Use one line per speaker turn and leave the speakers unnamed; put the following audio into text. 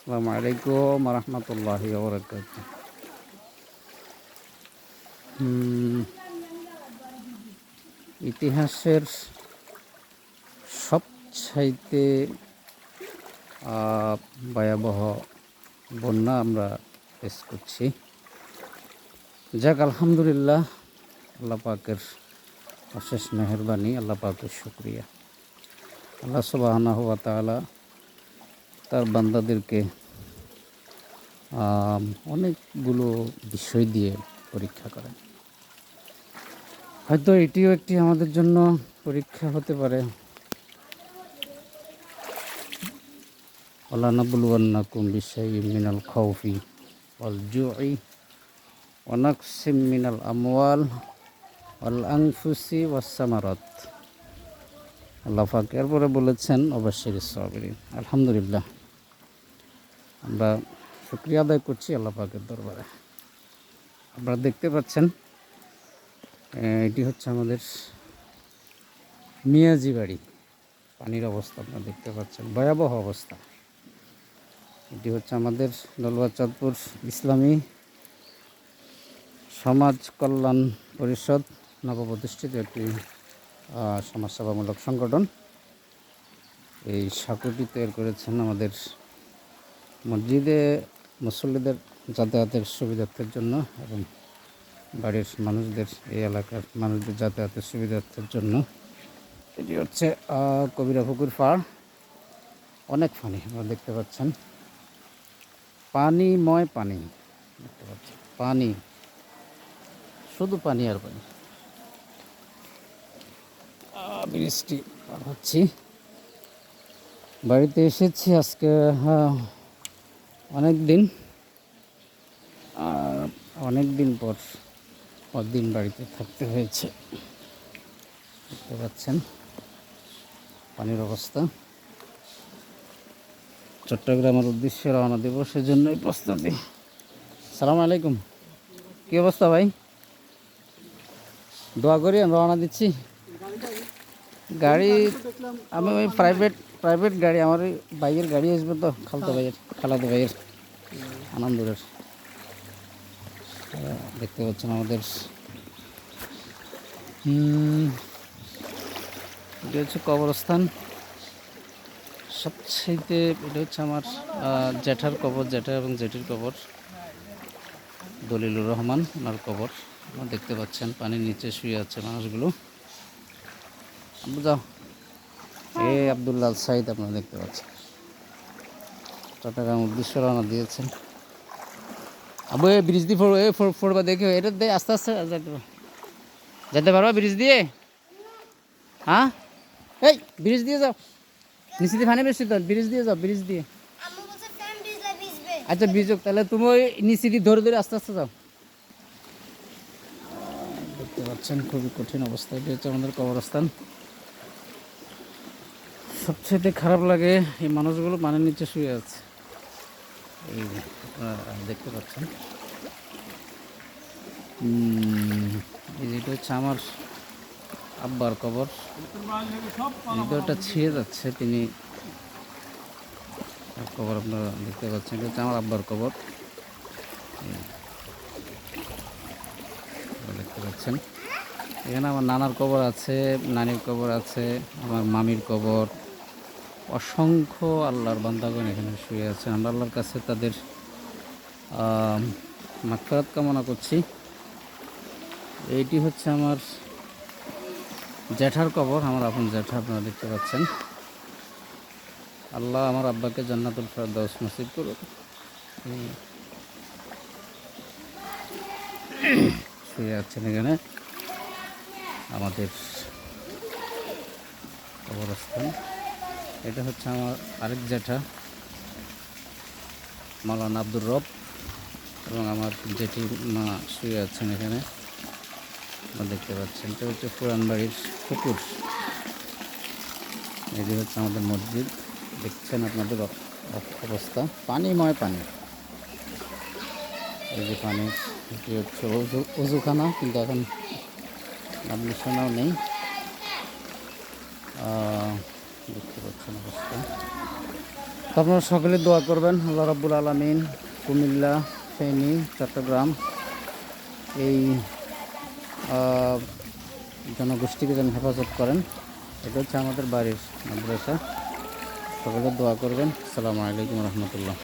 আসসালামু আলাইকুম রহমতুল্লাহি ওয়া বারাকাতুহু। ইতিহাসের সবচাইতে ভয়াবহ বন্যা আমরা ফেস করছি। যাক আলহামদুলিল্লাহ, আল্লাহ পাকের অশেষ মেহেরবানি, আল্লাহ পাকের শুকরিয়া। আল্লাহ সুবহানাহু ওয়া তাআলা তার বান্দাদেরকে অনেকগুলো বিষয় দিয়ে পরীক্ষা করেন। হয়তো এটিও একটি আমাদের জন্য পরীক্ষা হতে পারে। ওয়ালানাবলুওয়ান্নাকুম বিশাইইম মিনাল খাউফি ওয়াল জুই ওয়া নাকসিম মিনাল আমওয়াল ওয়াল আনফুসি ওয়াস সামারাত। আল্লাহ পাক এরপরে বলেছেন অবশ্যই সাবিরিন। আলহামদুলিল্লাহ, আমরা শুকরিয়া আদায় করছি আল্লাহ পাকের দরবারে। আপনারা দেখতে পাচ্ছেন, এটি হচ্ছে আমাদের মিয়াজি বাড়ি। পানির অবস্থা আপনারা দেখতে পাচ্ছেন, ভয়াবহ অবস্থা। এটি হচ্ছে আমাদের দলুয়া চাঁদপুর ইসলামী সমাজ কল্যাণ পরিষদ নবপ্রতিষ্ঠিত একটি সমাজসেবামূলক সংগঠন। এই সাঁকুটি তৈরি করেছেন আমাদের মসজিদে মুসল্লিদের যাতায়াতের সুবিধার্থের জন্য এবং বাড়ির মানুষদের, এই এলাকার মানুষদের যাতায়াতের সুবিধার্থের জন্য। এটি হচ্ছে কবিরা পুকুর পাড়। অনেক পানি আপনারা দেখতে পাচ্ছেন, পানিময় পানি দেখতে পাচ্ছেন, পানি, শুধু পানি আর পানি। বৃষ্টি পার হচ্ছি। বাড়িতে এসেছি আজকে অনেক দিন পর দিন বাড়িতে থাকতে হয়েছে। দেখতে পাচ্ছেন পানির অবস্থা। চট্টগ্রামের উদ্দেশ্যে রওনা দেব, সেজন্যই প্রস্তুতি। সালামু আলাইকুম, কী অবস্থা ভাই? দোয়া করি, আমি রওনা দিচ্ছি। গাড়ি আমি ওই প্রাইভেট গাড়ি, আমার ওই ভাইয়ের গাড়ি আসবে তো, খালাতো ভাইয়ের আনন্দরের। দেখতে পাচ্ছেন আমাদের এটা হচ্ছে কবরস্থান। সবচাইতে এটা হচ্ছে আমার জ্যাঠার কবর, জ্যাঠা এবং জেঠির কবর, দলিলুর রহমান, ওনার কবর। আপনারা দেখতে পাচ্ছেন পানির নিচে শুয়ে আছে মানুষগুলো। যাও, আব্দুল্লাহ সাইদ আপনারা দেখতে পাচ্ছেন, চট্টগ্রাম উদ্দেশ্যে রওনা দিয়েছেন। আবু ব্রিজ দিয়ে ফোড়বা দেখে, এটা দিয়ে আস্তে আস্তে যেতে পারবা ব্রিজ দিয়ে? হ্যাঁ, এই ব্রিজ দিয়ে যাও, নিচে দিয়ে পানি বেশি তো, ব্রিজ দিয়ে যাও, ব্রিজ দিয়ে। আচ্ছা ব্রিজ হোক, তাহলে তুমি ওই নিচে দিয়ে ধরে ধরে আস্তে আস্তে যাও। দেখতে পাচ্ছেন খুবই কঠিন অবস্থা। এটা হচ্ছে আমাদের কবরস্থান। সবচেয়ে খারাপ লাগে এই মানুষগুলো পানির নিচে শুয়ে আছে। এই দেখতে পাচ্ছেন, এটা হচ্ছে আমার আব্বার কবর। হৃদয়টা ছিঁড়ে যাচ্ছে, তিনি কবর আপনারা দেখতে পাচ্ছেন। এটা হচ্ছে আমার আব্বার কবর, দেখতে পাচ্ছেন। এখানে আমার নানার কবর আছে, নানির কবর আছে, আমার মামির কবর। অসংখ্য আল্লাহর বান্দাগণ এখানে শুয়ে আছেন। আমরা আল্লাহর কাছে তাদের মাগফিরাত কামনা করছি। এইটি হচ্ছে আমার জ্যাঠার কবর, আমার আপন জ্যাঠা, আপনারা দেখতে পাচ্ছেন। আল্লাহ আমার আব্বাকে জান্নাতুল ফেরদাউস নসিব করুন। শুয়ে আছেন এখানে আমাদের কবরস্থান। এটা হচ্ছে আমার আরেক জ্যাঠা মাওলানা আব্দুর রব, এবং আমার জেঠি মা শুয়ে আছেন এখানে, আপনারা দেখতে পাচ্ছেন। এটা হচ্ছে পুরান বাড়ির পুকুর। এটি হচ্ছে আমাদের মসজিদ, দেখছেন আপনাদের অবস্থা, পানিময় পানি। এই যে পানি, এটি হচ্ছে অজুখানা, কিন্তু এখন নাম নিশানাও নেই। দেখতে পাচ্ছেন অবস্থা। তো আপনারা সকলে দোয়া করবেন আল্লাহ রাব্বুল আলামিন কুমিল্লা, ফেনী, চট্টগ্রাম এই জনগোষ্ঠীকে যেন হেফাজত করেন। এটা হচ্ছে আমাদের বাড়ির মাদ্রাসা। সকলে দোয়া করবেন। আসসালামু আলাইকুম রহমতুল্লাহ।